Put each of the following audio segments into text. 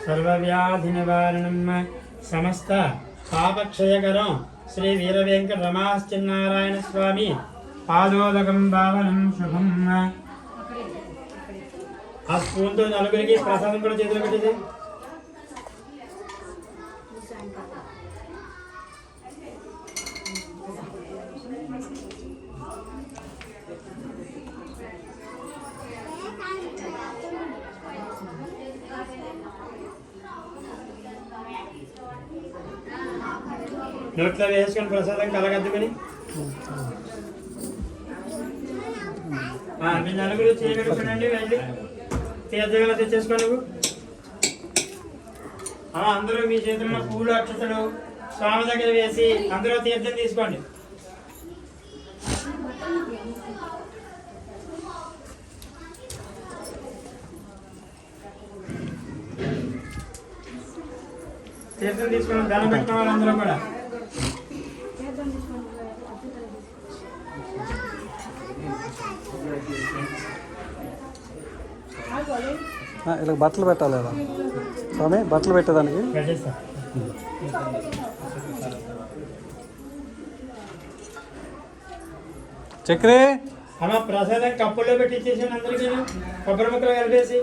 सर्वव्याधि निवारणं समस्त पापक्षयकरं श्री वीरवेंकट रमाश्चिन्नारायण स्वामी पादोदकं पावनं शुभं आ स्पून तो नలుగురికి ప్రసాదం కూడా చేతులు పెట్టేసి నోట్లో వేసుకొని ప్రసాదం కలగద్దుకొని మీ నలుగురు చేయగలుగుతానండి వెళ్ళి తీర్థంగా తెచ్చేసుకో నువ్వు అందరూ మీ చేతుల్లో పూలు అక్షతలు స్వామి దగ్గర వేసి అందరూ తీర్థం తీసుకోండి తీర్థం తీసుకుని దండం పెట్టిన వాళ్ళందరూ కూడా ఇలా బట్టలు పెట్టాలి కదా స్వామి బట్టలు పెట్టేదానికి చక్రే అమ్మ ప్రసాదం కప్పుల్లో పెట్టి ఇచ్చేసాను అందరికీ కొబ్బరి ముక్కలు కలిపేసి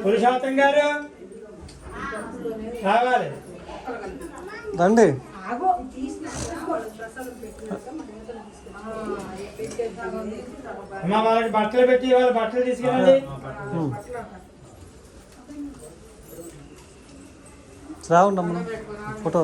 పురుషోత్తం గారు రావాలి రండి అమ్మ వాళ్ళకి బట్టలు పెట్టి వాళ్ళ బట్టలు తీసుకెళ్ళండి రావండి అమ్మ ఫోటో